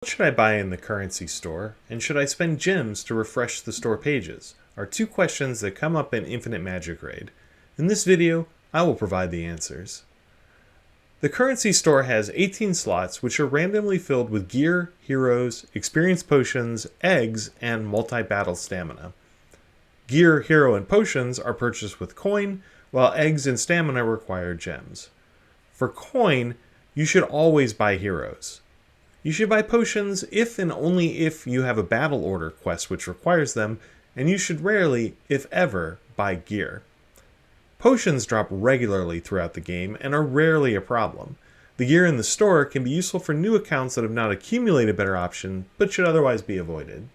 What should I buy in the currency store, and should I spend gems to refresh the store pages? Are two questions that come up in Infinite Magicraid. In this video, I will provide the answers. The currency store has 18 slots which are randomly filled with gear, heroes, experience potions, eggs, and multi-battle stamina. Gear, hero, and potions are purchased with coin, while eggs and stamina require gems. For coin, you should always buy heroes. You should buy potions if and only if you have a battle order quest which requires them, and you should rarely, if ever, buy gear. Potions drop regularly throughout the game and are rarely a problem. The gear in the store can be useful for new accounts that have not accumulated better option, but should otherwise be avoided.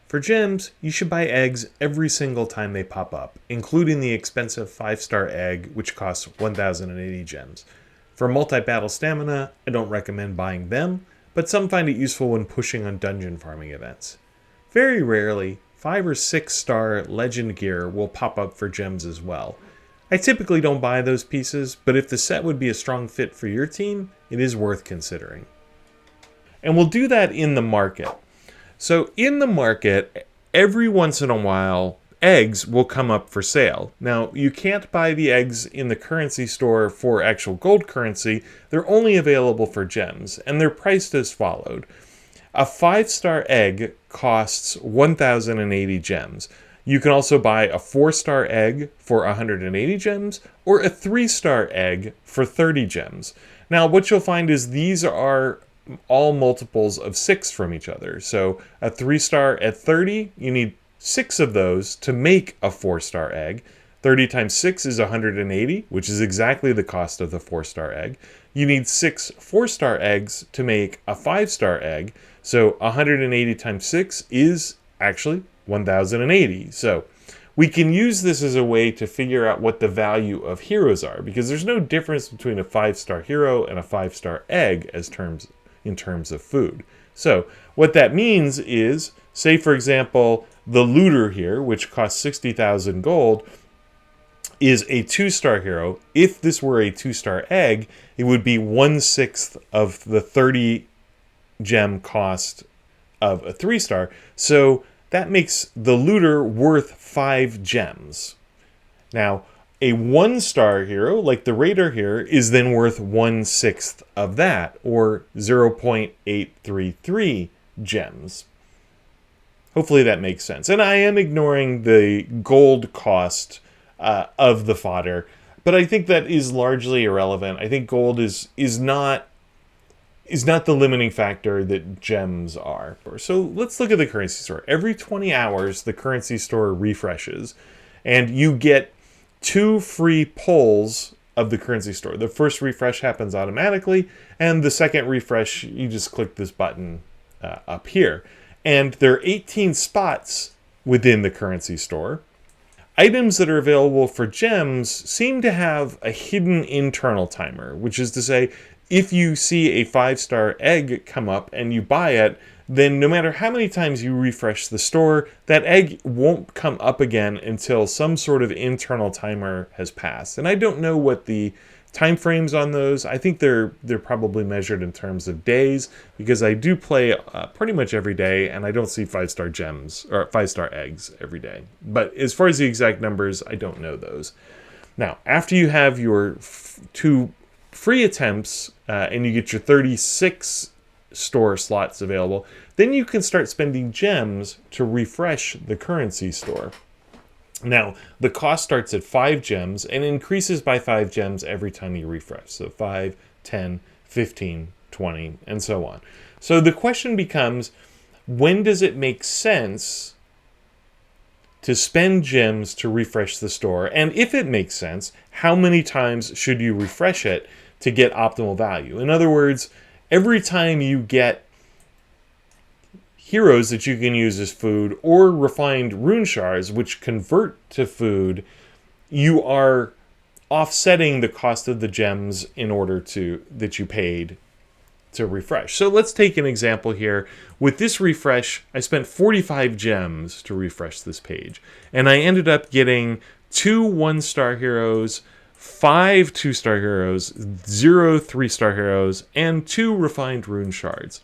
For gems, you should buy eggs every single time they pop up, including the expensive 5-star egg, which costs 1,080 gems. For multi-battle stamina, I don't recommend buying them, but some find it useful when pushing on dungeon farming events. Very rarely, 5 or 6-star legend gear will pop up for gems as well. I typically don't buy those pieces, but if the set would be a strong fit for your team, it is worth considering. And we'll do that in the market. So in the market, every once in a while, eggs will come up for sale. Now, you can't buy the eggs in the currency store for actual gold currency. They're only available for gems, and they're priced as followed. A 5-star egg costs 1,080 gems. You can also buy a 4-star egg for 180 gems, or a 3-star egg for 30 gems. Now, what you'll find is these are all multiples of 6 from each other. So a 3-star at 30, you need 6 of those to make a 4-star egg. 30 times 6 is 180, which is exactly the cost of the 4-star egg. You need 6 4-star eggs to make a 5-star egg. So 180 times 6 is actually 1,080. So we can use this as a way to figure out what the value of heroes are, because there's no difference between a 5-star hero and a 5-star egg in terms of food. So what that means is, say for example, the looter here, which costs 60,000 gold, is a 2-star hero. If this were a 2-star egg, it would be 1/6 of the 30 gem cost of a 3-star. So that makes the looter worth 5 gems. Now, a 1-star hero, like the raider here, is then worth 1/6 of that, or 0.833 gems. Hopefully that makes sense. And I am ignoring the gold cost of the fodder, but I think that is largely irrelevant. I think gold is not the limiting factor that gems are. So let's look at the currency store. Every 20 hours, the currency store refreshes, and you get 2 free pulls of the currency store. The first refresh happens automatically, and the second refresh, you just click this button up here. And there are 18 spots within the currency store. Items that are available for gems seem to have a hidden internal timer, which is to say, if you see a 5-star egg come up and you buy it, then no matter how many times you refresh the store, that egg won't come up again until some sort of internal timer has passed. And I don't know what the time frames on those. I think they're probably measured in terms of days, because I do play pretty much every day, and I don't see 5-star gems or 5-star eggs every day. But as far as the exact numbers, I don't know those. Now, after you have your 2 free attempts and you get your 36 store slots available, then you can start spending gems to refresh the currency store. Now, the cost starts at 5 gems and increases by 5 gems every time you refresh. So 5, 10, 15, 20, and so on. So the question becomes, when does it make sense to spend gems to refresh the store? And if it makes sense, how many times should you refresh it to get optimal value? In other words, every time you get heroes that you can use as food, or refined rune shards, which convert to food, you are offsetting the cost of the gems in order that you paid to refresh. So let's take an example here. With this refresh, I spent 45 gems to refresh this page, and I ended up getting 2 1-star heroes, 5 2-star heroes, 0 3-star heroes, and 2 refined rune shards.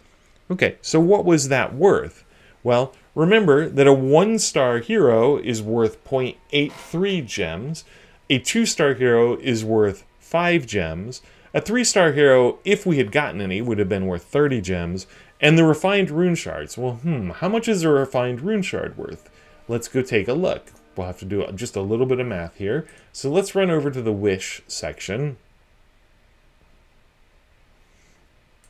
Okay, so what was that worth? Well, remember that a 1-star hero is worth 0.83 gems, a 2-star hero is worth 5 gems, a 3-star hero, if we had gotten any, would have been worth 30 gems, and the refined rune shards. Well, how much is a refined rune shard worth? Let's go take a look. We'll have to do just a little bit of math here. So let's run over to the wish section.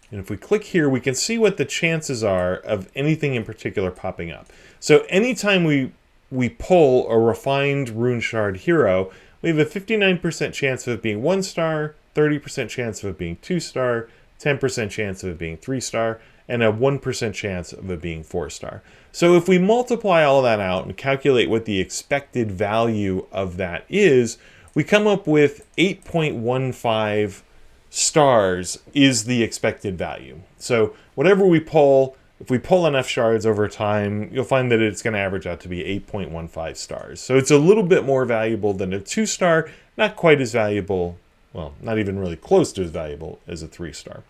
And if we click here, we can see what the chances are of anything in particular popping up. So anytime we pull a refined rune shard hero, we have a 59% chance of it being 1-star, 30% chance of it being 2-star, 10% chance of it being 3-star, and a 1% chance of it being 4-star. So if we multiply all that out and calculate what the expected value of that is, we come up with 8.15 stars is the expected value. So whatever we pull, if we pull enough shards over time, you'll find that it's going to average out to be 8.15 stars. So it's a little bit more valuable than a 2-star, not quite as valuable, well, not even really close to as valuable as a 3-star.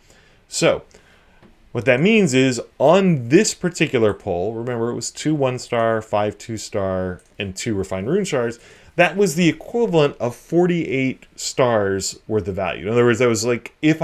So what that means is on this particular pull, remember it was 2 1-star, 5 2-star, and 2 refined rune shards, that was the equivalent of 48 stars worth of value. In other words, that was like if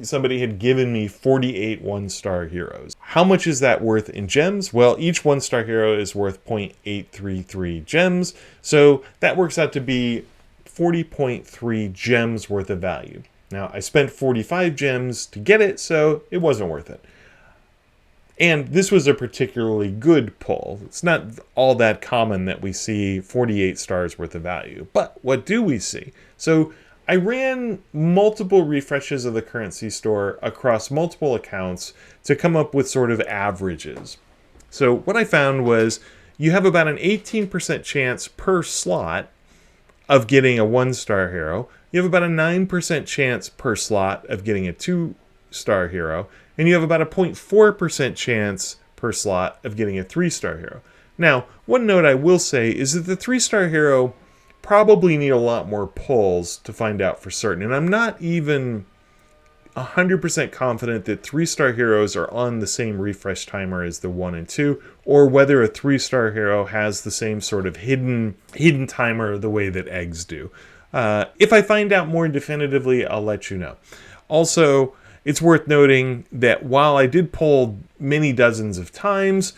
somebody had given me 48 1-star heroes. How much is that worth in gems? Well, each 1-star hero is worth 0.833 gems. So that works out to be 40.3 gems worth of value. Now, I spent 45 gems to get it, so it wasn't worth it. And this was a particularly good pull. It's not all that common that we see 48 stars worth of value. But what do we see? So I ran multiple refreshes of the currency store across multiple accounts to come up with sort of averages. So what I found was you have about an 18% chance per slot of getting a 1-star hero. You have about a 9% chance per slot of getting a 2-star hero. And you have about a 0.4% chance per slot of getting a 3-star hero. Now, one note I will say is that the 3-star hero probably need a lot more pulls to find out for certain. And I'm not even 100% confident that 3-star heroes are on the same refresh timer as the 1 and 2, or whether a 3-star hero has the same sort of hidden timer the way that eggs do. If I find out more definitively, I'll let you know. Also, it's worth noting that while I did pull many dozens of times,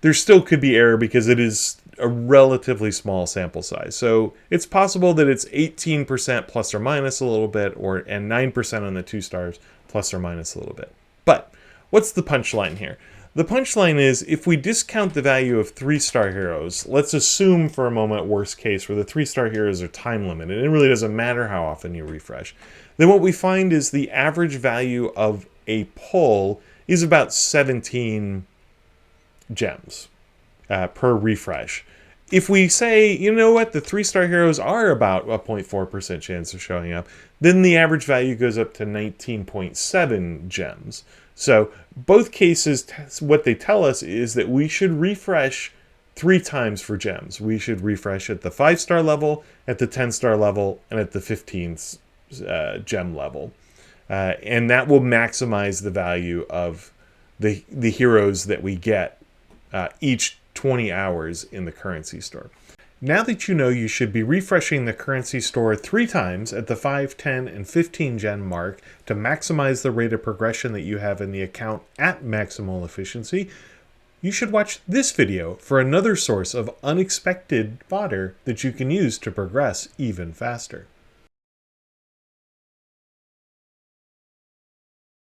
there still could be error because it is a relatively small sample size. So it's possible that it's 18% plus or minus a little bit, and 9% on the 2 stars plus or minus a little bit. But what's the punchline here? The punchline is if we discount the value of 3-star heroes, let's assume for a moment worst case where the 3-star heroes are time limited, and it really doesn't matter how often you refresh, then what we find is the average value of a pull is about 17 gems per refresh. If we say, you know what, the 3-star heroes are about a 0.4% chance of showing up, then the average value goes up to 19.7 gems. So both cases, what they tell us is that we should refresh 3 times for gems. We should refresh at the 5-star level, at the 10-star level, and at the 15th gem level. And that will maximize the value of the heroes that we get each 20 hours in the currency store. Now that you know you should be refreshing the currency store 3 times at the 5, 10, and 15 gen mark to maximize the rate of progression that you have in the account at maximal efficiency, you should watch this video for another source of unexpected fodder that you can use to progress even faster.